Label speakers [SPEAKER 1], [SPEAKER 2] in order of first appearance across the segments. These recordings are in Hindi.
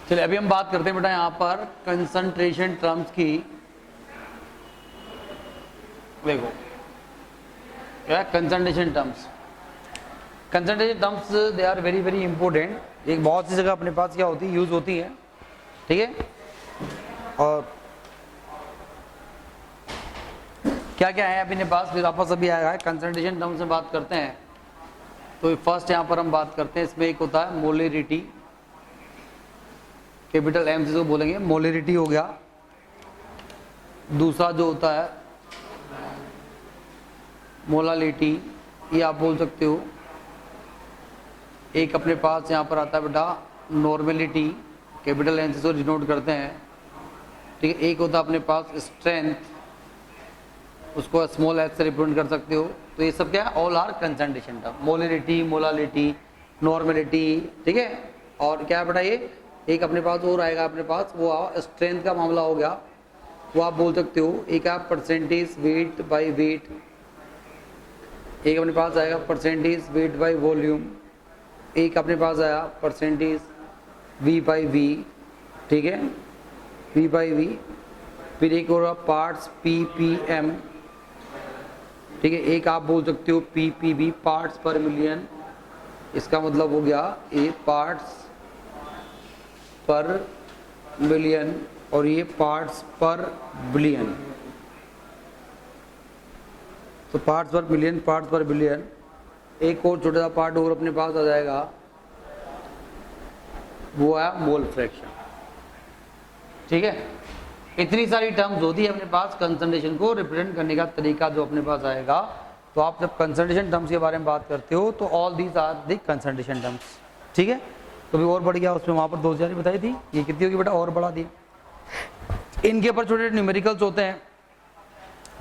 [SPEAKER 1] चलिए अभी हम बात करते हैं बेटा यहाँ पर कंसंट्रेशन टर्म्स की। देखो क्या concentration terms, concentration terms they are very very important. एक बहुत सी जगह अपने पास क्या होती है, यूज होती है, ठीक है। और क्या क्या है अपने पास, फिर वापस अभी आएगा है कंसंट्रेशन टर्म्स में बात करते हैं। तो फर्स्ट यहाँ पर हम बात करते हैं, इसमें एक होता है मोलरिटी, कैपिटल एम से जो बोलेंगे मोलरिटी हो गया। दूसरा जो होता है मोलालिटी, ये आप बोल सकते हो। एक अपने पास यहाँ पर आता है बेटा नॉर्मेलिटी, कैपिटल एन से डिनोट करते हैं, ठीक है। एक होता है अपने पास स्ट्रेंथ, उसको स्मॉल एच से रिप्रेजेंट कर सकते हो। तो ये सब क्या है, all are concentration term, molarity, molality, normality, ठीक है। और क्या है बेटा ये एक अपने पास और आएगा अपने पास, वो स्ट्रेंथ का मामला हो गया, वो आप बोल सकते हो। एक आप परसेंटेज वेट बाय वेट, एक अपने पास आएगा परसेंटेज वेट बाय वॉल्यूम, एक अपने पास आया परसेंटेज वी बाई वी, ठीक है, वी बाई वी। फिर एक और पार्ट्स पी पी एम, ठीक है। एक आप बोल सकते हो पी पी बी, पार्ट्स पर मिलियन, इसका मतलब हो गया ये पार्ट्स पर मिलियन और ये पार्ट्स पर बिलियन। तो पार्ट्स पर मिलियन, पार्ट्स पर बिलियन। एक और छोटा सा पार्ट और अपने पास आ जाएगा, वो है मोल फ्रैक्शन, ठीक है। इतनी सारी टर्म्स होती है अपने पास कंसंट्रेशन को रिप्रेजेंट करने का तरीका जो अपने पास आएगा। तो आप जब कंसंट्रेशन टर्म्स के बारे में बात करते हो तो all these are the concentration terms, ठीक है। तो भी और बढ़ गया, उसमें वहां पर 2000 बताई थी, ये कितनी होगी बेटा और बढ़ा दी। इनके ऊपर छोटे न्यूमेरिकल्स होते हैं,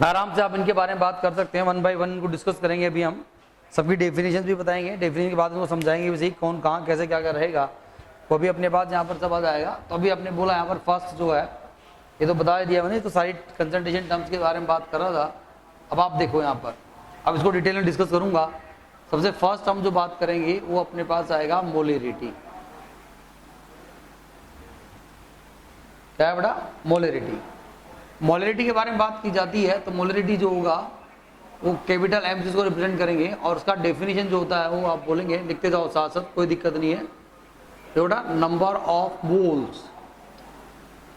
[SPEAKER 1] आराम से आप इनके बारे में बात कर सकते हैं। वन बाय वन इनको डिस्कस करेंगे। अभी हम सबकी डेफिनेशन भी बताएंगे, डेफिनेशन के बाद उनको समझाएंगे भी सही कौन कहाँ कैसे क्या क्या रहेगा, वो भी अपने पास यहाँ पर सब आ जाएगा। तो अभी आपने बोला यहाँ पर फर्स्ट जो है, ये तो बता दिया मैंने, तो सारी कंसंट्रेशन टर्म्स के बारे में बात कर रहा था। अब आप देखो यहाँ पर, अब इसको डिटेल में डिस्कस करूंगा। सबसे फर्स्ट हम जो बात करेंगे वो अपने पास आएगा मोलरिटी। क्या है बेटा, मोलरिटी। मोलरिटी के बारे में बात की जाती है तो मोलरिटी जो होगा वो कैपिटल एम को रिप्रेजेंट करेंगे, और उसका डेफिनेशन जो होता है वो आप बोलेंगे, लिखते जाओ साथ साथ, कोई दिक्कत नहीं है। बेटा नंबर ऑफ मोल्स,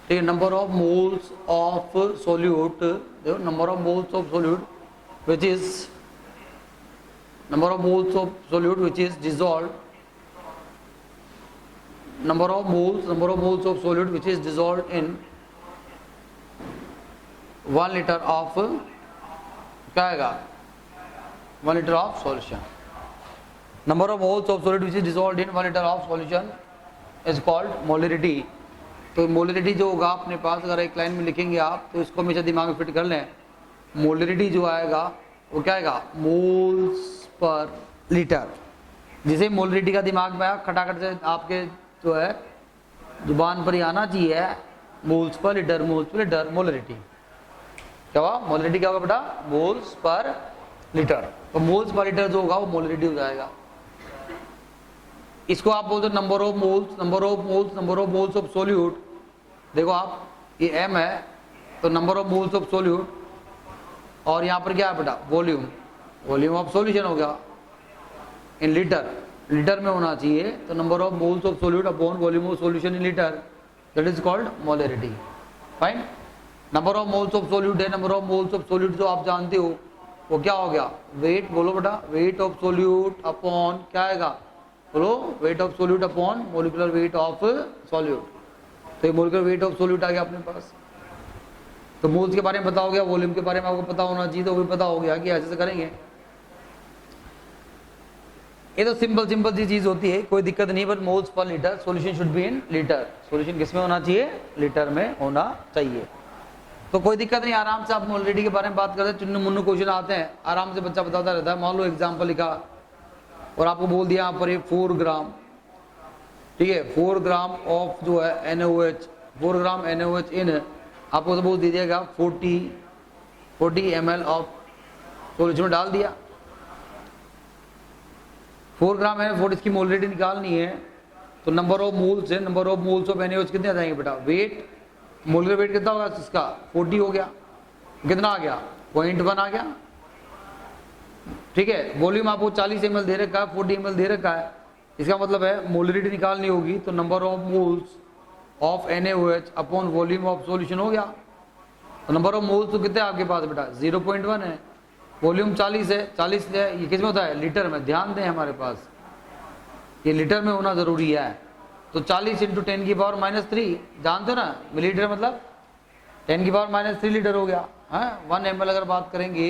[SPEAKER 1] ठीक है, number of moles of solute, देखो number of moles of solute which is number of moles of solute which is dissolved, number of moles of solute which is dissolved in 1 liter of, क्या आएगा, 1 liter of solution। number of moles of solute which is dissolved in 1 liter of solution is called molarity। तो मोलरिटी जो होगा अपने पास, अगर एक लाइन में लिखेंगे आप तो इसको हमेशा दिमाग में फिट कर लें। मोलरिटी जो आएगा वो क्या आएगा, मोल्स पर लीटर। जिसे मोलरिटी का दिमाग में आया, खटाखट से आपके जो है जुबान पर ही आना चाहिए, moles per litre, moles per litre, molarity. क्या हुआ, मोलरिटी क्या होगा बेटा, मोल्स पर लीटर। तो मोल्स पर लीटर जो होगा वो मोलरिटी हो जाएगा। इसको आप बोलते हो number of moles, number of moles, number of moles of solute. देखो आप, ये एम है तो number of moles of solute, और यहाँ पर क्या है बेटा, वॉल्यूम, वॉल्यूम ऑफ सॉल्यूशन हो गया इन लीटर, लीटर में होना चाहिए। तो number of moles of solute upon volume of solution in litre, that is called molarity. Fine. Number of moles of solute है, number of moles of solute जो आप जानते हो वो क्या हो गया, वेट, बोलो बेटा, वेट ऑफ सोल्यूट अपॉन क्या आएगा, बोलो, weight of solute upon molecular weight of solute. तो ये मोलिकुलर वेट ऑफ सोल्यूट आ गया अपने पास। तो मोल्स के बारे में पता हो गया, वॉल्यूम के बारे में आपको पता होना चाहिए, तो वो भी पता हो गया कि ऐसे से करेंगे। ये तो सिंपल सिंपल सी चीज होती है, कोई दिक्कत नहीं। But moles per litre, solution should be in litre, solution किस में होना चाहिए, लीटर में होना चाहिए। तो कोई दिक्कत नहीं, आराम से आप मोलरिटी के बारे में बात करते हैं, चुन्नू मुन्नू क्वेश्चन आते हैं, आराम से बच्चा बताता रहता है। मान लो एग्जाम्पल लिखा और आपको बोल दिया यहाँ पर ये 4 ग्राम, ठीक है, 4 ग्राम ऑफ जो है NaOH, 4 ग्राम NaOH इन, आपको सपोज दे दिएगा 40 ml ऑफ सॉल्यूशन में डाल दिया। 4 ग्राम है, 40 इसकी मोलरिटी निकालनी है तो नंबर ऑफ मोल्स है, number of moles of NaOH कितने आ जाएंगे बेटा, वेट, मोलर वेट कितना होगा इसका 40 हो गया, कितना आ गया 0.1 आ गया, ठीक है। वॉल्यूम आपको 40 ml दे रखा है, 40 ml दे रखा है, इसका मतलब है मोलरिटी निकालनी होगी तो number of moles of NaOH upon volume of solution हो गया। तो नंबर ऑफ मोल्स तो कितने आपके पास बेटा 0.1 है, वॉल्यूम 40 है, 40 है, ये किस में होता है लीटर में, ध्यान दें हमारे पास ये लीटर में होना जरूरी है। तो 40 × 10⁻³ जानते हो ना, मिलीलीटर मतलब 10⁻³ लीटर हो गया है। 1 ml अगर बात करेंगे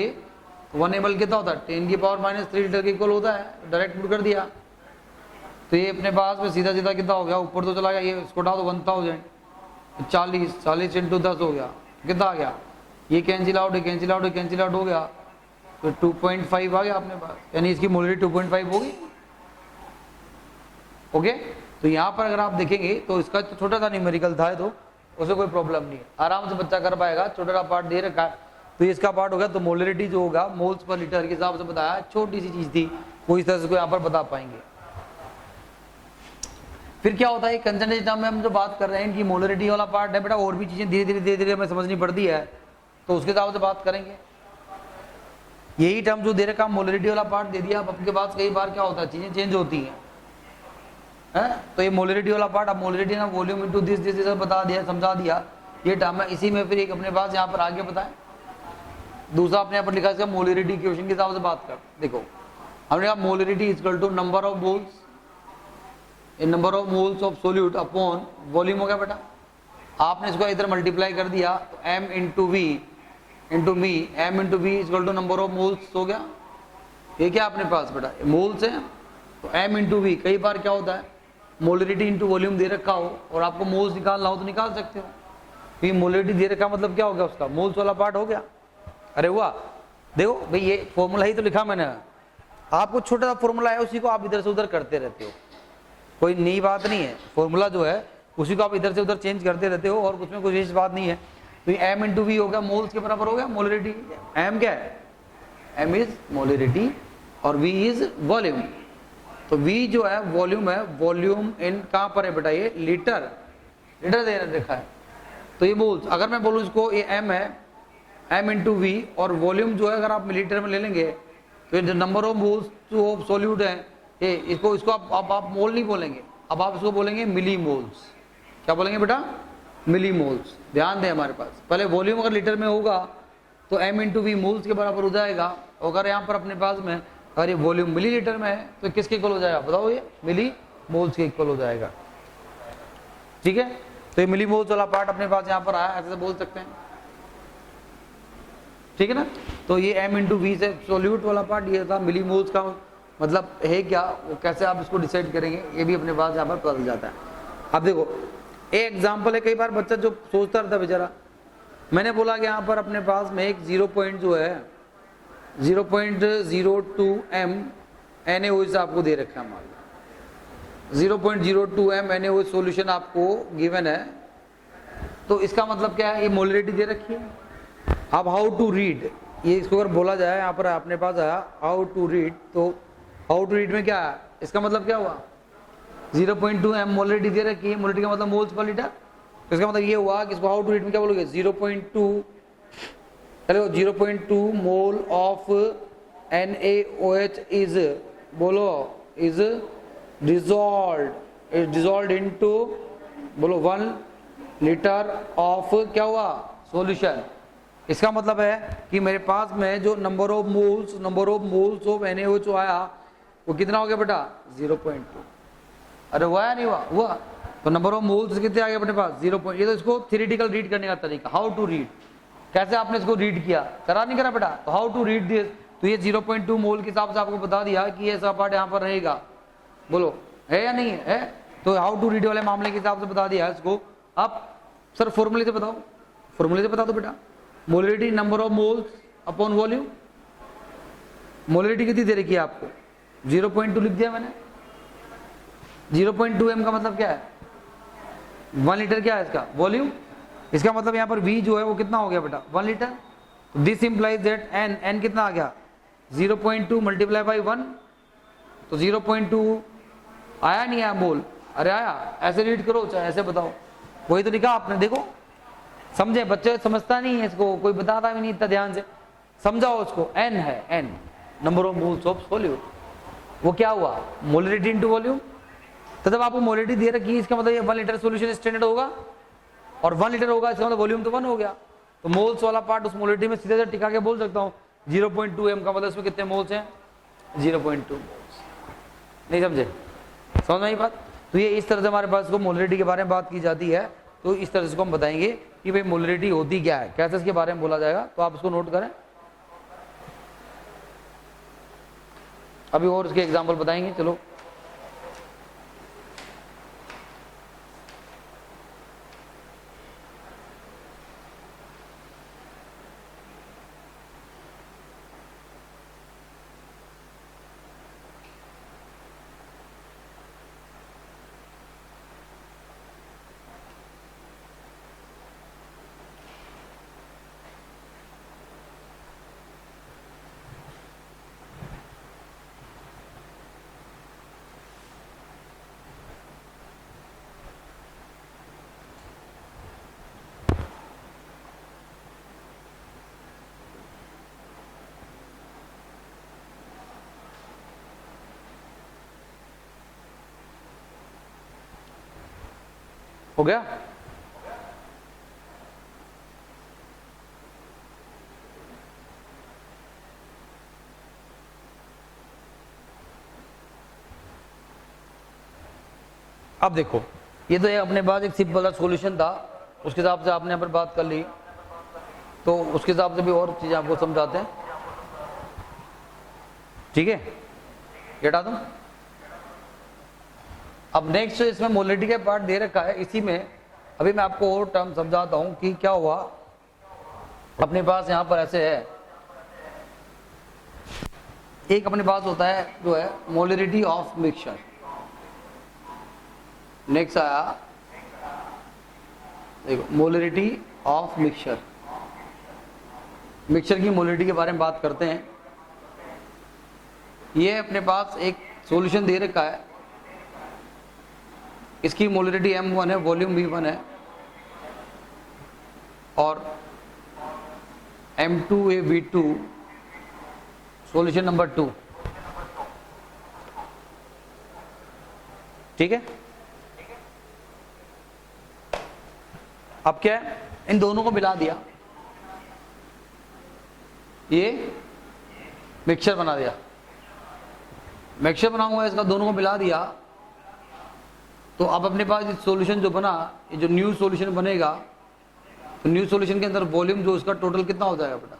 [SPEAKER 1] तो 1 ml कितना होता है 10⁻³ लीटर के इक्वल होता है, डायरेक्ट पुट कर दिया। तो ये अपने पास में सीधा सीधा कितना हो गया, ऊपर तो चला गया, ये इसको डाल दो 1000, 40 × 10 हो गया, कितना आ गया, ये cancel out, cancel out, cancel out हो गया, तो 2.5 आ गया अपने पास, यानी इसकी मोलरिटी 2.5 होगी। ओके, तो यहाँ पर अगर आप देखेंगे तो इसका छोटा सा न्यूमेरिकल था, तो उसे कोई प्रॉब्लम नहीं है, आराम से बच्चा कर पाएगा, छोटा सा पार्ट दे रखा है तो ये इसका पार्ट होगा। तो मोलरिटी जो होगा मोल्स पर लीटर के हिसाब से बताया, छोटी सी चीज थी, वो इस तरह से यहाँ पर बता पाएंगे। फिर क्या होता है कंसंट्रेशन टर्म में हम जो बात कर रहे हैं, इनकी मोलरिटी वाला पार्ट है बेटा, और भी चीजें धीरे धीरे हमें समझनी पड़ती है, तो उसके हिसाब से बात करेंगे। यही टर्म जो दे रखा मोलरिटी वाला पार्ट दे दिया, अब आपके पास कई बार क्या होता है चीजें चेंज होती हैं, तो ये मोलरिटी वाला पार्ट, अब मोलरिटी ना वॉल्यूम इनटू दिस बता दिया, समझा दिया, ये टर्म है। इसी में फिर एक अपने पास यहाँ पर आगे बताएं, दूसरा अपने यहाँ पर लिखा है मोलरिटी क्वेश्चन के हिसाब से बात कर। देखो हमने कहा molarity equal to number of moles, number of moles of solute upon volume हो गया बेटा। आपने इसको इधर मल्टीप्लाई कर दिया तो m × v × मी, m × v equal to number of moles हो गया। ये क्या अपने पास बेटा मोल्स है, तो m × v, कई बार क्या होता है मोलरिटी इंटू वॉल्यूम दे रखा हो और आपको मोल्स निकालना हो तो निकाल सकते हो। तो ये मोलरिटी दे रखा मतलब क्या हो गया, उसका मोल्स वाला पार्ट हो गया। अरे हुआ, देखो भाई ये फॉर्मूला ही तो लिखा मैंने, आपको छोटा सा फॉर्मूला है उसी को आप इधर से उधर करते रहते हो, कोई नई बात नहीं है, फॉर्मूला जो है उसी को आप इधर से उधर चेंज करते रहते हो और उसमें कोई विशेष बात नहीं है। तो ये m × v हो गया, मोल्स के बराबर हो गया मोलरिटी। m क्या है, m इज मोलरिटी और v इज वॉल्यूम। तो v जो है वॉल्यूम है, वॉल्यूम इन कहां पर है बेटा, ये लीटर, लीटर दे रखा है। तो ये मोल्स, अगर मैं बोलूं इसको ये m है, m × v, और वॉल्यूम जो है अगर आप मिलीलीटर में ले लेंगे तो ये नंबर ऑफ मोल्स जो ऑफ सॉल्यूट है, ये इसको आप मोल नहीं बोलेंगे, अब आप इसको बोलेंगे मिली मोल्स। क्या बोलेंगे बेटा, मिली मोल्स। ध्यान दें हमारे पास पहले वॉल्यूम अगर लीटर में होगा तो m × v मोल्स के बराबर हो जाएगा। अगर यहाँ पर अपने पास में अगर ये वॉल्यूम मिली लीटर में है तो किसके इक्वल हो जाएगा बताओ, ये मिली मोल्स के इक्वल हो जाएगा। ठीक है, तो ये मिली मोल्स वाला पार्ट अपने पास यहाँ पर आया, ऐसे बोल सकते हैं, ठीक है ना। तो ये m × v से सोल्यूट वाला पार्ट ये था, मिली मोल्स का मतलब है क्या, वो कैसे आप इसको डिसाइड करेंगे ये भी अपने पास यहाँ पर पता चल जाता है। अब देखो एक एग्जांपल है, कई बार बच्चा जो सोचता रहता बेचारा, मैंने बोला कि यहाँ पर अपने पास में एक 0.02 m NaOH आपको दे रखा है, मान लो 0.02 m NaOH सॉल्यूशन आपको गिवन है। तो इसका मतलब क्या है, ये मोलरिटी दे रखी है। अब हाउ टू रीड, ये इसको अगर बोला जाए यहाँ पर अपने पास आया हाउ टू रीड, तो हाउ टू रीड में क्या है, इसका मतलब क्या हुआ 0.2 m मोलरिटी दे रखी है, मोलरिटी का मतलब मोल्स पर लीटर, तो इसका मतलब ये हुआ कि इसको हाउ टू रीड में क्या बोलोगे 0.2 मोल ऑफ NaOH इज, बोलो इज डिजॉल्व्ड इनटू, बोलो 1 लीटर ऑफ क्या हुआ सॉल्यूशन। इसका मतलब है कि मेरे पास में जो number of moles of NaOH आया वो कितना हो गया बेटा 0.2। अरे हुआ या नहीं हुआ, हुआ। तो नंबर ऑफ मोल्स कितने आ गए अपने पास 0. ये तो इसको थ्योरेटिकल रीड करने का तरीका, हाउ टू रीड, कैसे आपने इसको रीड किया, करा नहीं करा बेटा, तो हाउ टू रीड दिस। तो ये 0.2 मोल के हिसाब से आपको बता दिया कि ये सब पार्ट यहाँ पर रहेगा, बोलो है या नहीं है, तो हाउ टू रीड वाले मामले के हिसाब से बता दिया इसको। अब सर फॉर्मूले से बताओ, फॉर्मूले से बता दो बेटा, molarity number of moles upon volume, molarity कितनी दे रखी है आपको 0.2 लिख दिया मैंने। 0.2 m का मतलब क्या है 1 लीटर, क्या है इसका वॉल्यूम, इसका मतलब यहाँ पर v जो है वो कितना हो गया बेटा 1 litre. This implies that n कितना आ गया 0.2 मल्टीप्लाई बाई 1, तो 0.2 आया नहीं आया मोल, अरे आया, ऐसे रीड करो चाहे ऐसे बताओ, वही तो लिखा आपने, देखो समझे, बच्चे समझता नहीं है इसको, कोई बताता भी नहीं इतना ध्यान से, समझाओ उसको। एन है, N number of moles of solute, वो क्या हुआ मोलरिटी इनटू वॉल्यूम। तो जब आपको मोलरिटी दे रखी है इसका मतलब ये 1 लीटर सॉल्यूशन स्टैंडर्ड होगा, और 1 लीटर होगा इसका मतलब वॉल्यूम तो 1 हो गया, तो मोल्स वाला पार्ट उस मोलरिटी में सीधे से टिका के बोल सकता हूँ 0.2 m का मतलब इसमें कितने मोल्स हैं 0.2 मोल्स। नहीं समझे, समझ में आई बात। तो ये इस तरह से हमारे पास को मोलरिटी के बारे में बात की जाती है, तो इस तरह से को हम बताएंगे कि भाई मोलरिटी होती क्या है, कैसे इसके बारे में बोला जाएगा, तो आप इसको नोट करें। अभी और इसके एग्जाम्पल बताएंगे, चलो। हो गया, अब देखो ये तो अपने पास एक सिंपल सॉल्यूशन था, उसके हिसाब से आपने यहाँ पर बात कर ली, तो उसके हिसाब से भी और चीजें आपको समझाते हैं, ठीक है, ये हटा दूं। अब नेक्स्ट इसमें मोलरिटी का पार्ट दे रखा है, इसी में अभी मैं आपको और टर्म समझाता हूं कि क्या हुआ। अपने पास यहां पर ऐसे है, एक अपने पास होता है जो है मोलरिटी ऑफ मिक्सचर, नेक्स्ट आया देखो मोलरिटी ऑफ मिक्सचर। मिक्सचर की मोलरिटी के बारे में बात करते हैं। ये अपने पास एक सॉल्यूशन दे रखा है, इसकी मोलरिटी M1 है, वॉल्यूम V1 है, और M2 है V2, सॉल्यूशन नंबर 2, ठीक है। अब क्या है, इन दोनों को मिला दिया, ये मिक्सचर बना दिया, मिक्सचर बनाऊंगा इसका, दोनों को मिला दिया, तो अब अपने पास ये सॉल्यूशन जो बना, ये जो न्यू सॉल्यूशन बनेगा, तो न्यू सॉल्यूशन के अंदर वॉल्यूम जो उसका टोटल कितना हो जाएगा बेटा,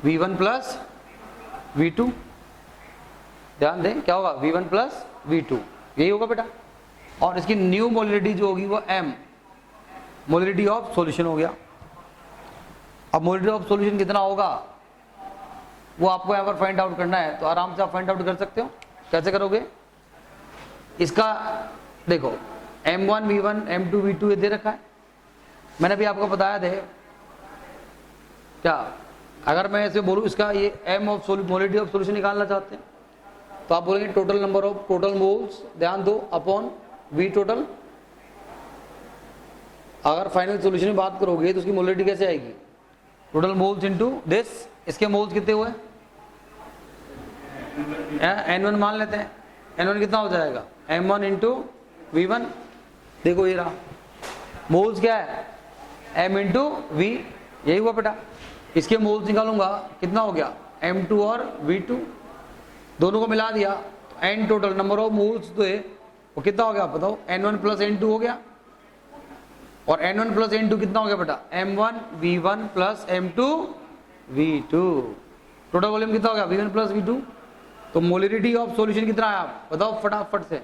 [SPEAKER 1] V1 प्लस V2, ध्यान दें क्या होगा, V1 प्लस V2, यही होगा बेटा। और इसकी न्यू मोलरिटी जो होगी वो M, मोलरिटी ऑफ सॉल्यूशन हो गया। अब मोलरिटी ऑफ सॉल्यूशन कितना होगा वो आपको यहाँ पर फाइंड आउट करना है, तो आराम से आप फाइंड आउट कर सकते हो। कैसे करोगे, इसका देखो M1 V1 M2 V2 ये दे रखा है, मैंने भी आपको बताया थे क्या, अगर मैं ऐसे बोलूं इसका ये M of molarity of solution निकालना चाहते हैं, तो आप बोलेंगे total number of total moles, ध्यान दो, अपॉन V टोटल। अगर फाइनल सॉल्यूशन में बात करोगे तो उसकी मोलरिटी कैसे आएगी, टोटल मोल्स इनटू दिस, इसके मोल्स कितने हुए N1 मान लेते हैं, N1 कितना हो जाएगा M1 इंटू V1, देखो ये रहा, मोल्स क्या है M इंटू V, यही हुआ बेटा। इसके मोल्स निकालूंगा कितना हो गया M2 और V2, दोनों को मिला दिया, तो N total number of moles तो है वो कितना हो गया बताओ, N1 प्लस N2 हो गया, और N1 प्लस N2 कितना हो गया बेटा M1 V1 plus M2 V2, total volume कितना हो गया V1 प्लस V2। तो मोलरिटी ऑफ सॉल्यूशन कितना आया बताओ फटाफट से,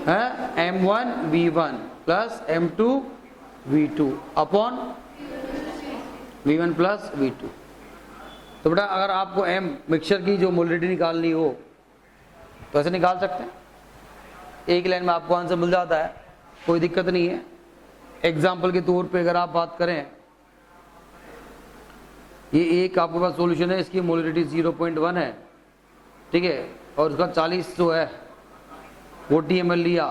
[SPEAKER 1] है M1 V1 plus M2 V2 upon V1 plus V2। तो बेटा अगर आपको M मिक्सचर की जो मोलरिटी निकालनी हो तो ऐसे निकाल सकते हैं, एक लाइन में आपको आंसर मिल जाता है, कोई दिक्कत नहीं है। एग्जाम्पल के तौर पे अगर आप बात करें, ये एक आपके पास सॉल्यूशन है, इसकी मोलरिटी 0.1 है, ठीक है, और उसका 40 जो है 40 ml लिया,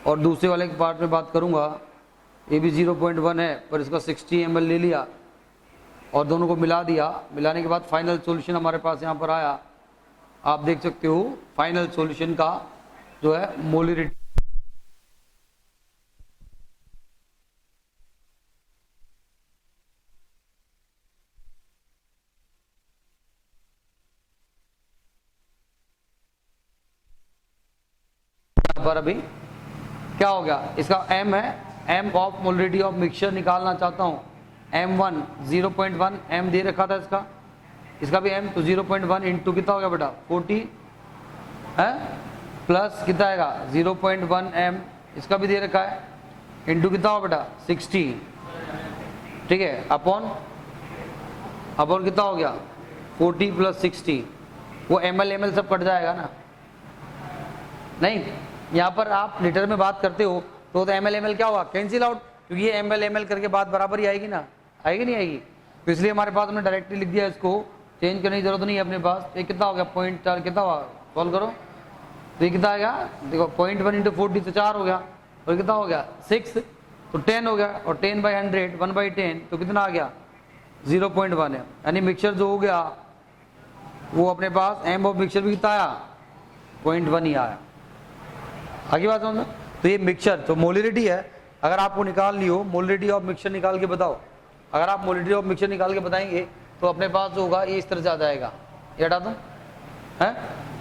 [SPEAKER 1] और दूसरे वाले के पार्ट में बात करूंगा, ये भी 0.1 है पर इसका 60 ml ले लिया और दोनों को मिला दिया। मिलाने के बाद फाइनल सॉल्यूशन हमारे पास यहाँ पर आया। आप देख सकते हो फाइनल सॉल्यूशन का जो है मोलरिटी पर अभी क्या हो गया, इसका m है, m of molarity of mixture निकालना चाहता हूँ। m1 0.1 m दे रखा था इसका भी m, तो 0.1 इंटू कितना हो गया बेटा 40 है, प्लस कितना आएगा 0.1 m इसका भी दे रखा है, इंटू कितना हो बेटा 60, ठीक है, अपॉन कितना हो गया 40 प्लस 60, वो ml सब कट जाएगा ना, नहीं यहाँ पर आप लीटर में बात करते हो तो ml क्या होगा कैंसिल आउट, क्योंकि ये ml करके बात बराबर ही आएगी ना, आएगी नहीं आएगी, तो इसलिए हमारे पास हमने डायरेक्टली लिख दिया, इसको चेंज करने की जरूरत नहीं है अपने पास। ये कितना हो गया 0.4 कितना हुआ, सॉल्व करो तो ये कितना आएगा देखो 0.1 इंटू 40 तो 4 हो गया, और कितना हो गया 6 तो 10 हो गया, और 10/100 1/10 तो कितना आ गया 0.1 है, यानी मिक्सचर जो हो गया वो अपने पास m ऑफ मिक्सचर भी कितना आया 0.1 ही आया। आगे बात समझ, तो ये मिक्सचर तो मोलरिटी है, अगर आपको निकालनी हो मोलरिटी ऑफ मिक्सचर निकाल के बताओ, अगर आप मोलरिटी ऑफ मिक्सचर निकाल के बताएंगे तो अपने पास जो होगा ये इस तरह से आ जाएगा, ये हटा दूं है,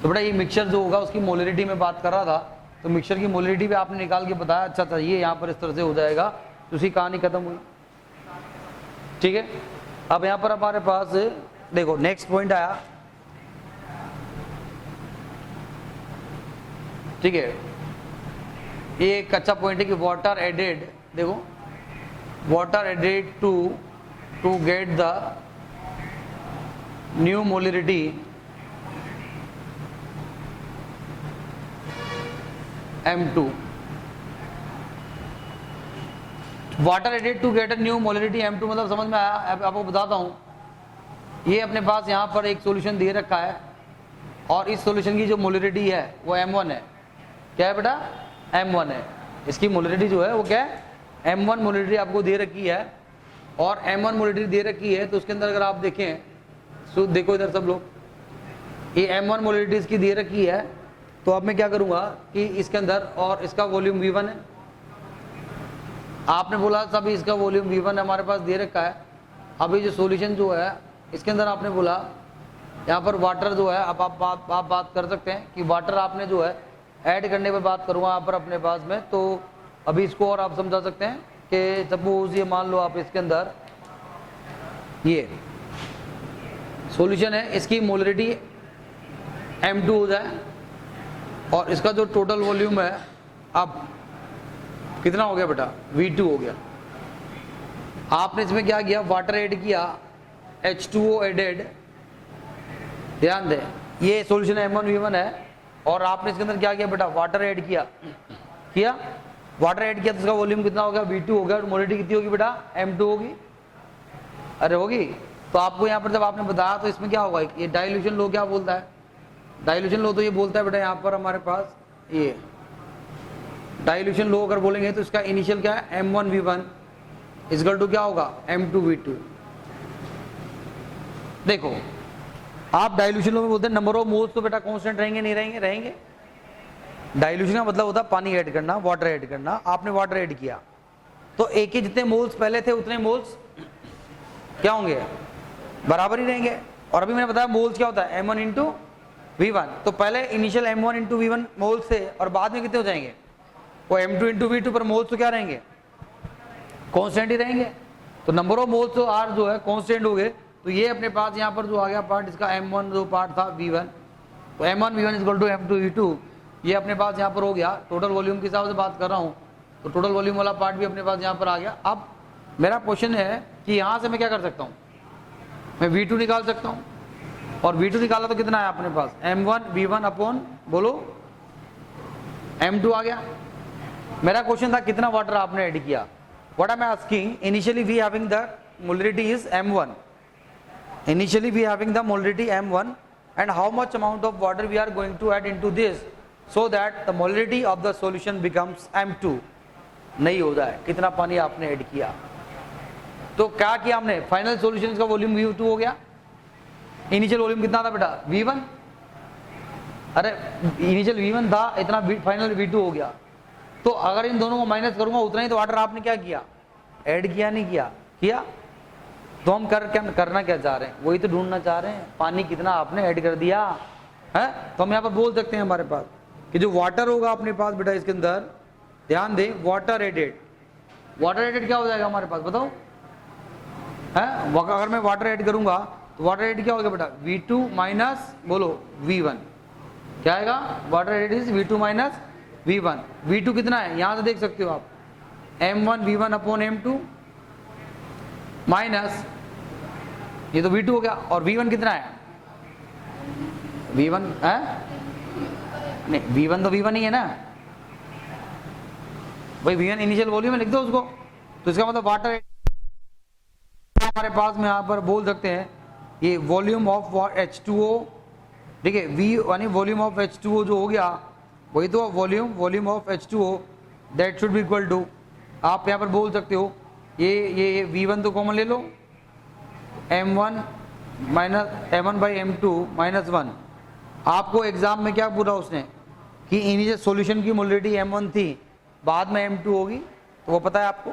[SPEAKER 1] तो बेटा ये मिक्सचर जो होगा उसकी मोलरिटी में बात कर रहा था, तो मिक्सचर की मोलरिटी भी आपने निकाल के बताया, अच्छा था ये यहाँ पर इस तरह से हो जाएगा, तो उसकी कहानी खत्म हुई, ठीक है। अब यहाँ पर हमारे पास देखो नेक्स्ट पॉइंट आया, ठीक है, ये एक अच्छा पॉइंट है कि वाटर एडेड, देखो water added to get the new molarity M2, water added to get a new molarity M2 मतलब समझ में आया। अब आपको बताता हूं, ये अपने पास यहाँ पर एक सॉल्यूशन दे रखा है और इस सॉल्यूशन की जो मोलरिटी है वो M1 है, क्या है बेटा M1 है, इसकी मोलरिटी जो है वो क्या है M1 मोलरिटी आपको दे रखी है, और M1 मोलरिटी दे रखी है तो उसके अंदर अगर आप देखें तो देखो इधर सब लोग, ये M1 मोलरिटी इसकी दे रखी है, तो अब मैं क्या करूंगा कि इसके अंदर, और इसका वॉल्यूम V1 है, आपने बोला सभी इसका वॉल्यूम V1 हमारे पास दे रखा है। अभी जो सॉल्यूशन जो है इसके अंदर आपने बोला यहाँ पर वाटर जो है, अब आप बात कर सकते हैं कि वाटर आपने जो है ऐड करने पे बात करूंगा यहाँ पर अपने पास में, तो अभी इसको और आप समझा सकते हैं कि सपोज ये मान लो आप इसके अंदर ये सॉल्यूशन है, इसकी मोलरिटी M2 हो जाए और इसका जो टोटल वॉल्यूम है अब कितना हो गया बेटा V2 हो गया। आपने इसमें क्या किया, वाटर ऐड किया, H2O एडेड, ध्यान दें ये सॉल्यूशन M1 V1 है, और आपने इसके अंदर क्या किया बेटा वाटर ऐड किया वाटर ऐड किया तो इसका वॉल्यूम कितना हो गया V2 हो गया, और मोलरिटी कितनी होगी बेटा M2 होगी, अरे होगी। तो आपको यहाँ पर जब आपने बताया तो इसमें क्या होगा, ये डाइल्यूशन लो क्या बोलता है, डाइल्यूशन लो तो ये बोलता है बेटा यहाँ पर हमारे पास ये डाइल्यूशन लो अगर बोलेंगे तो इसका इनिशियल क्या है M1 V1 इक्वल टू क्या होगा M2 V2। देखो आप डाइल्यूशन लो में बोलते हैं नंबर ऑफ मोल्स तो बेटा कांस्टेंट रहेंगे नहीं रहेंगे, रहेंगे। डाइल्यूशन का मतलब होता है पानी ऐड करना, वाटर ऐड करना, आपने वाटर ऐड किया तो एक ही जितने मोल्स पहले थे उतने मोल्स क्या होंगे बराबर ही रहेंगे, और अभी मैंने बताया मोल्स क्या होता है M1 इंटू V1, तो पहले initial M1 into V1 moles थे और बाद में कितने हो जाएंगे वो M2 इंटू V2, पर मोल्स तो क्या रहेंगे कांस्टेंट ही रहेंगे, तो नंबर ऑफ मोल्स तो R जो है कांस्टेंट हो गए, तो ये अपने पास यहाँ पर जो आ गया पार्ट इसका M1 जो पार्ट था V1, तो M1 V1 equal to M2 V2, ये अपने पास यहाँ पर हो गया। टोटल वॉल्यूम के हिसाब से बात कर रहा हूँ तो टोटल वॉल्यूम वाला पार्ट भी अपने पास यहाँ पर आ गया। अब मेरा क्वेश्चन है कि यहाँ से मैं क्या कर सकता हूँ, मैं V2 निकाल सकता हूँ, और V2 निकाला तो कितना है अपने पास M1 V1 अपॉन बोलो M2 आ गया। मेरा क्वेश्चन था कितना वाटर आपने ऐड किया, what I am asking, initially we having the molarity is M1, initially we having the molarity M1 and how much amount of water we are going to add into this so that the molarity of the solution becomes M2, नहीं हो जाए कितना पानी आपने ऐड किया। तो क्या किया हमने, फाइनल सॉल्यूशन का वॉल्यूम V2 हो गया, इनिशियल वॉल्यूम कितना था बेटा V1, अरे इनिशियल V1 था, इतना फाइनल V2 हो गया। तो अगर इन दोनों को माइनस करूंगा उतना ही तो वाटर आपने क्या किया, ऐड किया, नहीं किया, किया। तो हम करना क्या चाह रहे हैं, वही तो ढूंढना चाह रहे हैं, पानी कितना आपने ऐड कर दिया है। तो हम यहाँ पर बोल सकते हैं हमारे पास कि जो वाटर होगा अपने पास बेटा इसके अंदर, ध्यान दें, वाटर एडेड, वाटर एडेड क्या हो जाएगा हमारे पास बताओ है। अगर मैं वाटर ऐड करूंगा तो वाटर एडेड क्या होगा बेटा V2 माइनस बोलो V1, क्या आएगा, water added is V2 minus V1। V2 कितना है यहां से देख सकते हो आप, M1 V1 upon M2 minus ये तो V2 हो गया, और V1 कितना है, V1 है नहीं, V1 तो V1 ही है ना भाई, V1 इनिशियल वॉल्यूम में लिख दो उसको। तो इसका मतलब वाटर हमारे पास में यहाँ पर बोल सकते हैं ये वॉल्यूम ऑफ H2O, ठीक है, V यानी वॉल्यूम ऑफ H2O जो हो गया वही तो volume of H2O that should be equal to, आप यहाँ पर बोल सकते हो ये V1 तो कॉमन ले लो, M1 minus M1 by M2 minus 1। आपको एग्जाम में क्या पूछा उसने कि इनिशियल सॉल्यूशन की मोलरिटी M1 थी, बाद में M2 होगी, तो वो पता है आपको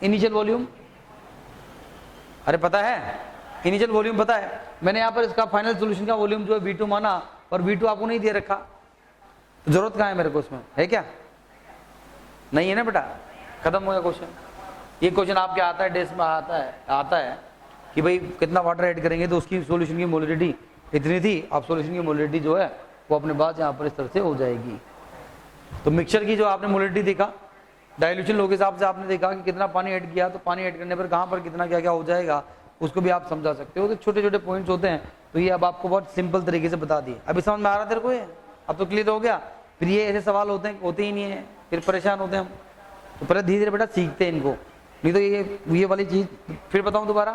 [SPEAKER 1] इनिशियल वॉल्यूम, अरे पता है इनिशियल वॉल्यूम पता है। मैंने यहाँ पर इसका फाइनल सॉल्यूशन का वॉल्यूम जो है V2 माना, पर V2 आपको नहीं दे रखा, तो जरूरत कहाँ है मेरे को उसमें, है क्या, नहीं है ना बेटा, खत्म हो गया क्वेश्चन। ये क्वेश्चन आपके आता है डेस्क में आता है कि भाई कितना वाटर ऐड करेंगे तो उसकी सॉल्यूशन की मोलरिटी इतनी थी, अब सॉल्यूशन की मोलरिटी जो है वो अपने पास यहाँ पर इस तरह से हो जाएगी। तो मिक्सचर की जो आपने मोलरिटी देखा, डाइल्यूशन लो के हिसाब से आपने देखा कि कितना पानी ऐड किया, तो पानी ऐड करने पर कहाँ पर कितना क्या क्या हो जाएगा उसको भी आप समझा सकते हो। तो छोटे छोटे पॉइंट्स होते हैं, तो ये अब आपको बहुत सिंपल तरीके से बता दिए। अभी समझ में आ रहा तेरे को, ये अब तो क्लियर हो गया। फिर ये ऐसे सवाल होते ही नहीं है, फिर परेशान होते हैं हम। तो पहले धीरे धीरे बेटा सीखते हैं इनको, नहीं तो ये वाली चीज़ फिर बताऊँ दोबारा,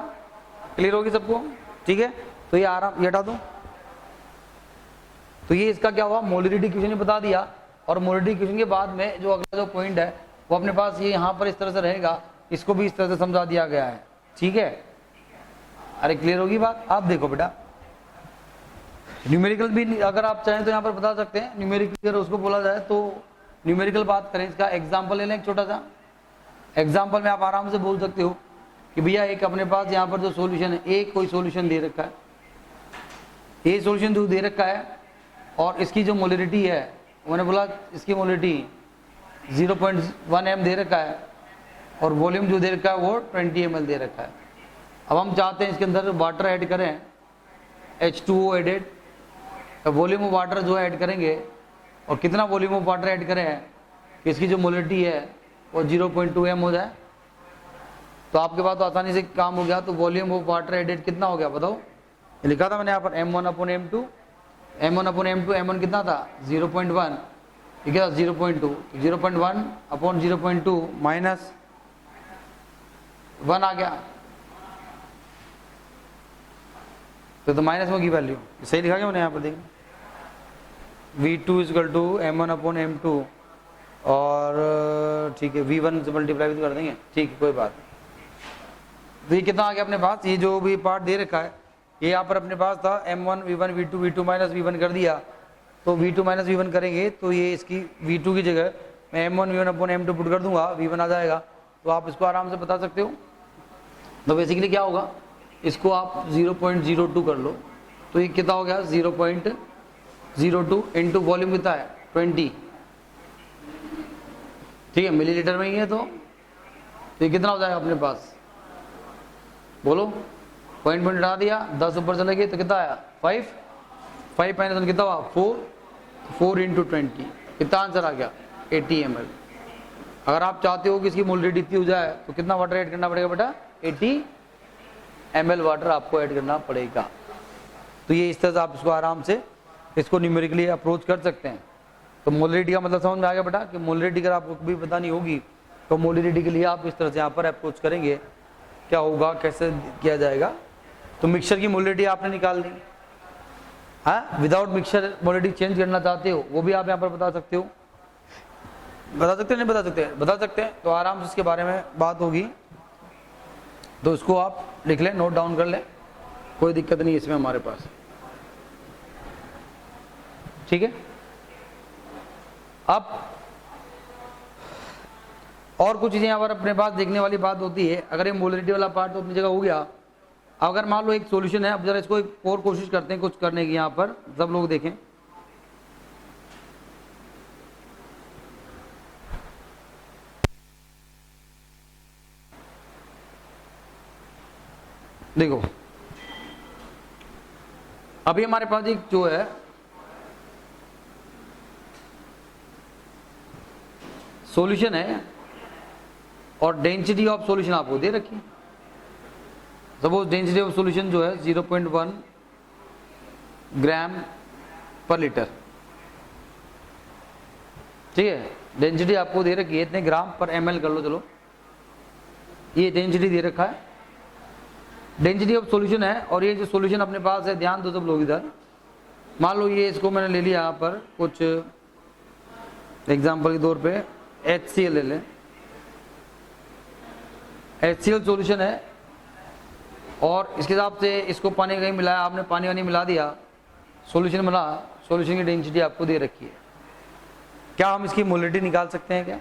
[SPEAKER 1] क्लियर होगी सबको, ठीक है। तो ये आराम, ये हटा दो। तो ये इसका क्या हुआ, मोलरिटी क्वेश्चन बता दिया, और मोलरिटी क्वेश्चन के बाद में जो अगला जो पॉइंट है वो अपने पास ये यहाँ पर इस तरह से रहेगा, इसको भी इस तरह से समझा दिया गया है, ठीक है। अरे क्लियर होगी बात। आप देखो बेटा न्यूमेरिकल भी अगर आप चाहें तो यहाँ पर बता सकते हैं, न्यूमेरिकल अगर उसको बोला जाए तो न्यूमेरिकल बात करें, इसका एग्जाम्पल ले लें एक छोटा सा। एग्जाम्पल में आप आराम से बोल सकते हो कि भैया एक अपने पास यहाँ पर जो सॉल्यूशन है, एक कोई सॉल्यूशन दे रखा है, ये सॉल्यूशन जो दे रखा है, और इसकी जो मोलरिटी है मैंने बोला इसकी मोलरिटी 0.1 m दे रखा है, और वॉल्यूम जो दे रखा है वो 20 ml दे रखा है। अब हम चाहते हैं इसके अंदर वाटर ऐड करें, H2O added, volume of water जो ऐड करेंगे, और कितना वॉल्यूम ऑफ वाटर ऐड करें कि इसकी जो मोलरिटी है वो 0.2 m हो जाए। तो आपके पास तो आसानी से काम हो गया। तो वॉल्यूम ऑफ वाटर एडेड कितना हो गया बताओ, लिखा था मैंने यहाँ पर M1 upon M2, M1 upon M2, M1 कितना था 0.1, ठीक है 0.2, 0.1 अपॉन 0.2 माइनस 1 आ गया, तो माइनस में की वैल्यू सही लिखा गया मैंने यहाँ पर, देखिए V2 equal to M1 upon M2, और ठीक है V1 से मल्टीप्लाई भी कर देंगे, ठीक है कोई बात। तो ये कितना आ गया अपने पास, ये जो भी पार्ट दे रखा है ये यहाँ पर अपने पास था M1 V1 V2, V2 minus V1 कर दिया, तो V2 माइनस V1 करेंगे तो ये इसकी V2 की जगह मैं M1 V1 upon M2 put कर दूंगा, V1 आ जाएगा। तो आप इसको आराम से बता सकते हो। तो बेसिकली क्या होगा, इसको आप 0.02 कर लो, तो ये कितना हो गया 0.02 इंटू वॉल्यूम कितना है 20, ठीक है मिलीलीटर में ही है। तो ये कितना हो जाएगा अपने पास, बोलो पॉइंट हटा दिया, 10 ऊपर चले गए तो कितना आया 5 माइनस कितना हुआ 4 इंटू 20, कितना आंसर आ गया 80 ml। अगर आप चाहते हो कि इसकी मोलरिटी इतनी हो जाए तो कितना वाटर ऐड करना पड़ेगा बेटा 80 ml वाटर आपको ऐड करना पड़ेगा। तो ये इस तरह से आप इसको आराम से इसको न्यूमेरिकली अप्रोच कर सकते हैं। तो मोलरिटी का मतलब समझ में आ गया बेटा कि मोलरिटी अगर आपको भी पता नहीं होगी तो मोलरिटी के लिए आप इस तरह से यहाँ पर अप्रोच करेंगे, क्या होगा कैसे किया जाएगा। तो मिक्सचर की मोलरिटी आपने निकाल दी, हाँ, विदाउट मिक्सचर मोलिडिटी चेंज करना चाहते हो वो भी आप यहाँ पर बता सकते हो। बता सकते हैं नहीं बता सकते? बता सकते हैं, तो आराम से इसके बारे में बात होगी, तो इसको आप लिख लें, नोट डाउन कर लें, कोई दिक्कत नहीं इसमें हमारे पास। ठीक है, अब और कुछ चीजें यहाँ पर अपने पास देखने वाली बात होती है। अगर ये मोलरिटी वाला पार्ट तो अपनी जगह हो गया, अगर मान लो एक सॉल्यूशन है, अब जरा इसको एक और कोशिश करते हैं कुछ करने की, यहाँ पर सब लोग देखें। देखो अभी हमारे पास एक जो है सॉल्यूशन है और डेंसिटी ऑफ सॉल्यूशन आपको दे रखी। सपोज डेंसिटी ऑफ सॉल्यूशन जो है 0.1 ग्राम पर लीटर। ठीक है, डेंसिटी आपको दे रखी है, इतने ग्राम पर ml कर लो, चलो ये डेंसिटी दे रखा है, डेंसिटी ऑफ सॉल्यूशन है। और ये जो सॉल्यूशन अपने पास है, ध्यान दो सब लोग इधर, मान लो ये इसको मैंने ले लिया यहाँ पर, कुछ एग्जांपल के तौर पे HCl ले लें। HCl सॉल्यूशन है और इसके हिसाब से इसको पानी कहीं मिलाया आपने, पानी वानी मिला दिया, सॉल्यूशन बना, सॉल्यूशन की डेंसिटी आपको दे रखी है। क्या हम इसकी मोलिडिटी निकाल सकते हैं क्या?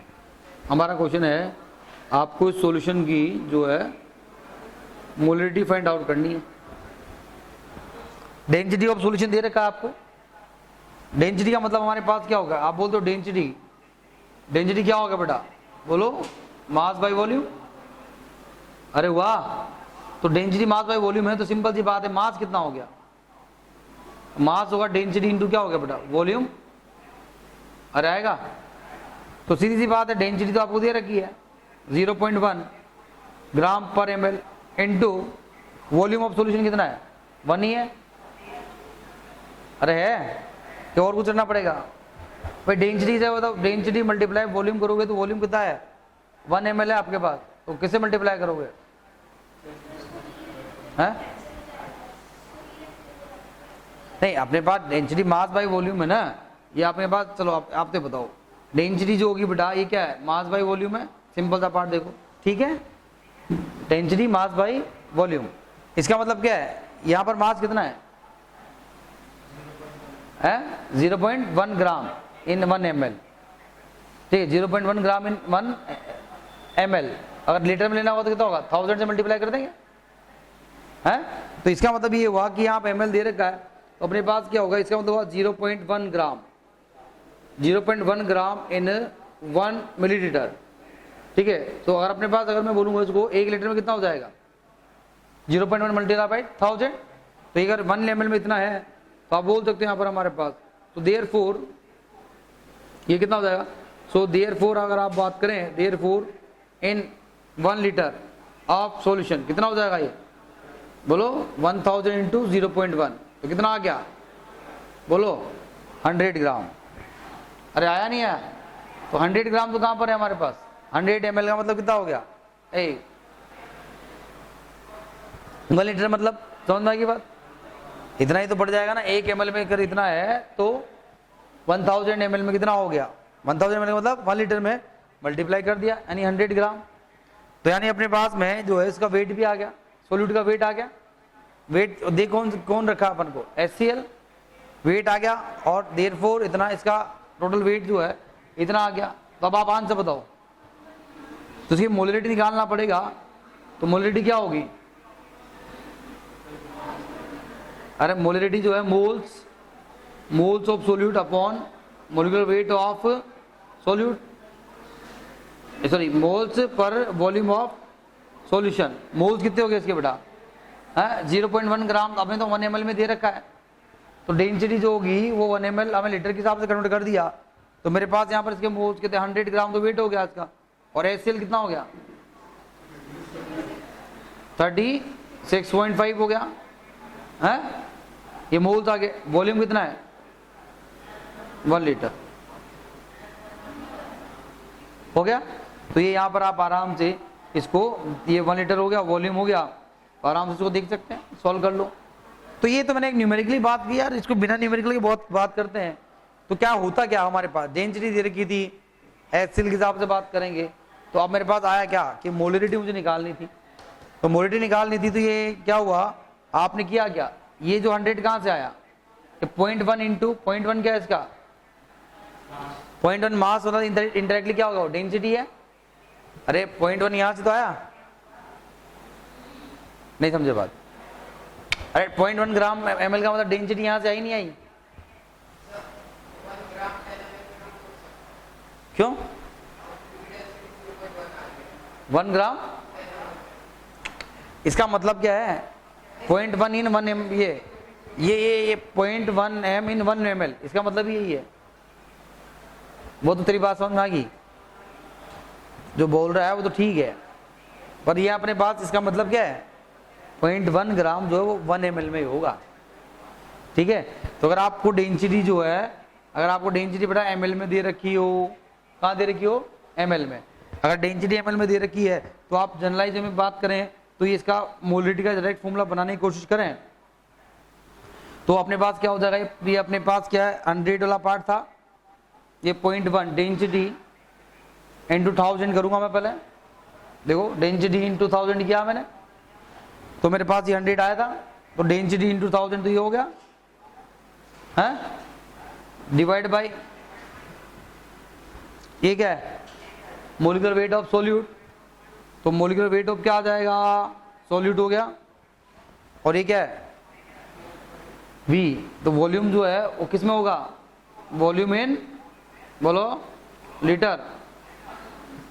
[SPEAKER 1] हमारा क्वेश्चन है, आपको इस सॉल्यूशन की जो है मोलिडिटी फाइंड आउट करनी है। डेंसिटी ऑफ सॉल्यूशन दे रखा है आपको। डेंसिटी का मतलब हमारे पास क्या होगा? आप बोलते हो डेंसिटी, डेंसिटी क्या होगा बेटा? बोलो, मास बाय वॉल्यूम। अरे वाह, तो डेंसिटी मास बाय वॉल्यूम है तो सिंपल सी बात है, मास कितना हो गया? मास होगा डेंसिटी इंटू क्या हो गया बेटा? वॉल्यूम। अरे आएगा, तो सीधी सी बात है, डेंसिटी तो आपको दे रखी है 0.1 ग्राम पर ml into volume of solution कितना है? 1 ही है। अरे है क्या और कुछ करना पड़ेगा भाई? डेंसिटी से बताओ, डेंसिटी मल्टीप्लाई वॉल्यूम करोगे तो वॉल्यूम कितना है? 1 ml है आपके पास, तो किससे मल्टीप्लाई करोगे? हैं? नहीं, अपने पास डेंसिटी मास बाय वॉल्यूम है ना, ये आपके पास। चलो आप तो बताओ, डेंसिटी जो होगी बेटा ये क्या है? मास बाय वॉल्यूम है, सिंपल सा पार्ट देखो। ठीक है, डेंसिटी मास बाय वॉल्यूम, इसका मतलब क्या है? यहां पर मास कितना है? 0.1 ग्राम इन 1 ml। ठीक है, 0.1 ग्राम इन 1 ml। अगर लीटर में लेना होगा तो कितना होगा? 1000 से मल्टीप्लाई कर देंगे, हैं? तो इसका मतलब ये हुआ कि यहाँ पे ml दे रखा है, तो अपने पास क्या होगा? इसका मतलब हुआ 0.1 ग्राम, 0.1 ग्राम इन 1 मिलीलीटर। ठीक है, तो अगर अपने पास, अगर मैं बोलूंगा इसको 1 लीटर में कितना हो जाएगा? 0.1 मल्टीप्लाई बाय 1000। तो अगर 1 ml में इतना है तो आप बोल सकते हैं यहाँ पर हमारे पास, तो देयरफॉर ये कितना हो जाएगा? सो देयरफॉर अगर आप बात करें, therefore in 1 litre of solution कितना हो जाएगा? ये बोलो 1000 इंटू 0.1, तो कितना आ गया? बोलो 100 ग्राम। अरे आया नहीं आया? तो 100 ग्राम तो कहां पर है हमारे पास? 100 ml का मतलब कितना हो गया? 1 लीटर मतलब समझ में आएगी बात? इतना ही तो पड़ जाएगा ना। 1 ml में अगर इतना है तो 1000 ml में कितना हो गया? 1000 ml का मतलब 1 लीटर में मल्टीप्लाई कर दिया, यानी 100 ग्राम। तो यानी अपने पास में जो है इसका वेट भी आ गया, सोल्यूट का वेट आ गया। वेट देखो कौन रखा अपन को? HCl, वेट आ गया, और देयरफॉर इतना इसका टोटल वेट जो है इतना आ गया। तो अब आप आंसर बताओ, तो इसकी मोलिडिटी निकालना पड़ेगा। तो मोलिडिटी क्या होगी? अरे मोलिडिटी जो है moles of solute upon molecular weight of solute, sorry moles per volume of solution. Moles कितने हो गए इसके बेटा? 0.1 ग्राम, आपने तो 1 ml में दे रखा है, तो डेंसिटी जो होगी वो 1 ml हमें लीटर के हिसाब से कन्वर्ट कर दिया। तो मेरे पास यहाँ पर इसके मोल्स कितने? 100 ग्राम तो वेट हो गया इसका, और HCl कितना हो गया? 36.5 हो गया है। ये मोल्स आ गए। वॉल्यूम कितना है? 1 लीटर हो गया। तो ये यहाँ पर आप आराम से इसको, ये 1 लीटर हो गया, वॉल्यूम हो गया, आराम से इसको देख सकते हैं, सॉल्व कर लो। तो ये तो मैंने एक न्यूमेरिकली बात की यार, इसको बिना न्यूमेरिकल के बहुत बात करते हैं। तो क्या होता क्या हमारे पास, डेंसिटी दे रखी थी, HCl के हिसाब से बात करेंगे। तो अब मेरे पास आया क्या कि मोलरिटी मुझे निकालनी थी, तो मोलरिटी निकालनी थी, तो ये क्या हुआ, आपने किया क्या, ये जो 100 कहां से आया, 0.1 इंटू 0.1 क्या है इसका 0.1 मास होता, इंडायरेक्टली क्या होगा, डेंसिटी है। अरे 0.1 यहां से तो आया, नहीं समझे बात। अरे 0.1 ग्राम ml का मतलब डेंसिटी यहां से आई नहीं आई, क्यों 1 ग्राम, इसका मतलब क्या है 0.1 इन 1 m, ये 0.1 m इन 1 ml, इसका मतलब यही है। वो तो तेरी बात समझ में आ गई, जो बोल रहा है वो तो ठीक है, पर ये अपने पास इसका मतलब क्या है 0.1 ग्राम जो है वो 1 ml में होगा, ठीक है। तो अगर आपको डेंसिटी जो है, अगर आपको डेंसिटी बेटा ml में दे रखी हो, कहाँ दे रखी हो, ml में, अगर डेंसिटी ml में दे रखी है तो आप जनरलाइज में बात करें तो ये इसका मोलरिटी का डायरेक्ट फॉर्मूला बनाने की कोशिश करें तो अपने पास क्या हो जाएगा, ये अपने पास क्या है 100 वाला पार्ट था, ये 0.1 डेंसिटी इंटू 1000 करूंगा मैं पहले, देखो डेंसिटी इंटू 1000 किया मैंने, तो मेरे पास ये 100 आया था, तो डेंसिटी इंटू 1000 तो ये हो गया है, डिवाइड बाई ये क्या है मोलिकुलर वेट ऑफ सोल्यूट, तो मोलिकुलर वेट ऑफ क्या आ जाएगा, सोल्यूट हो गया, और ये क्या है V, तो वॉल्यूम जो है वो किस में होगा, वॉल्यूम इन बोलो लीटर,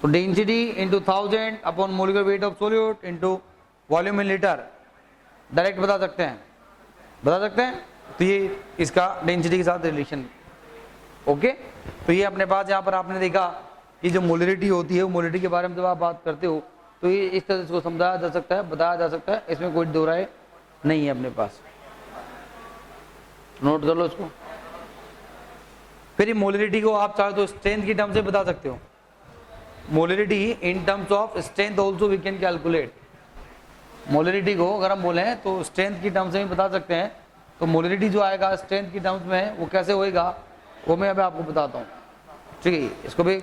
[SPEAKER 1] तो density into 1000 upon molecular weight of solute into volume in litre, direct बता सकते हैं, बता सकते हैं। तो ये इसका डेंसिटी के साथ रिलेशन, ओके। तो ये अपने पास यहाँ पर आपने देखा ये जो मोलरिटी होती है, वो मोलरिटी के बारे में जब आप बात करते हो तो ये इस तरह से इसको समझाया जा सकता है, बताया जा सकता है, इसमें कोई दो राय नहीं है अपने पास, नोट कर लो इसको। फिर ये मोलरिटी को आप चाहे तो स्ट्रेंथ की टर्म से बता सकते हो, molarity in terms of strength also we can calculate, molarity को अगर हम बोले तो स्ट्रेंथ की टर्म्स में बता सकते हैं, तो मोलरिटी जो आएगा स्ट्रेंथ की टर्म्स में वो कैसे होएगा वो मैं अभी आपको बताता हूँ, ठीक है। इसको भी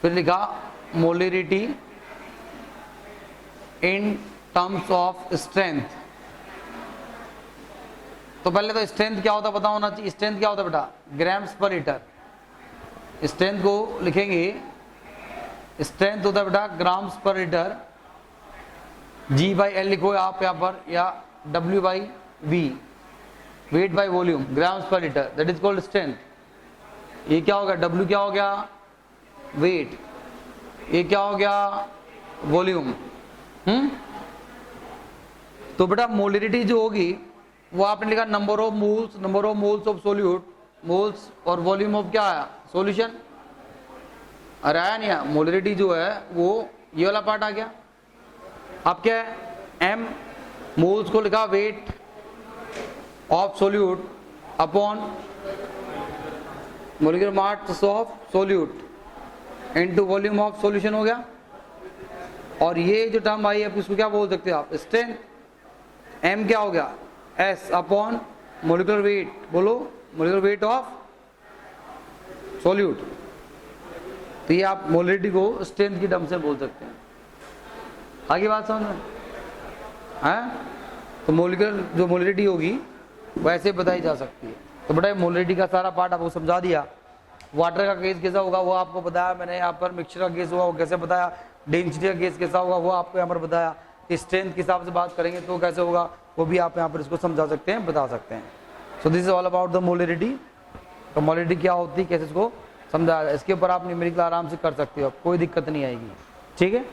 [SPEAKER 1] फिर लिखा molarity in terms of strength, तो पहले तो स्ट्रेंथ क्या होता पता होना चाहिए, स्ट्रेंथ क्या होता बेटा ग्राम्स पर लीटर, स्ट्रेंथ को लिखेंगे, स्ट्रेंथ होता है बेटा grams per litre, G by L लिखो आप यहाँ पर, या W by V, weight by volume, grams per litre, that is called strength. ये क्या हो गया W क्या हो गया वेट, ये क्या हो गया वॉल्यूम, तो बेटा मोलरिटी जो होगी वो आपने लिखा number of moles of solute, moles और वॉल्यूम ऑफ क्या आया सॉल्यूशन, अरे आया नहीं, मोलरिटी जो है वो ये वाला पार्ट आ गया। अब क्या है m मोल्स को लिखा weight of solute upon molecular mass of solute into volume of solution हो गया, और ये जो टर्म आई है इसको क्या बोल सकते हो आप स्ट्रेंथ, m क्या हो गया S अपॉन मोलिकुलर वेट, बोलो मोलिकुलर वेट ऑफ सोल्यूट, तो ये आप मोलरिटी को स्ट्रेंथ की टर्म से बोल सकते हैं। आगे बात समझ में है, तो मोलिकुलर जो मोलरिटी होगी वैसे बताई जा सकती है। तो बेटा मोलरिटी का सारा पार्ट आपको समझा दिया, वाटर का केस कैसा होगा वो आपको बताया मैंने यहाँ पर, मिक्सचर का केस होगा वो कैसे बताया, डेंसिटी का केस कैसा होगा वो आपको यहाँ पर बताया, स्ट्रेंथ के हिसाब से बात करेंगे तो कैसे होगा वो भी आप यहाँ पर इसको समझा सकते हैं, बता सकते हैं। So this is all about the molarity, तो मोलरिटी क्या होती है कैसे इसको समझाया, इसके ऊपर आप न्यूमेरिकल आराम से कर सकते हो, कोई दिक्कत नहीं आएगी, ठीक है।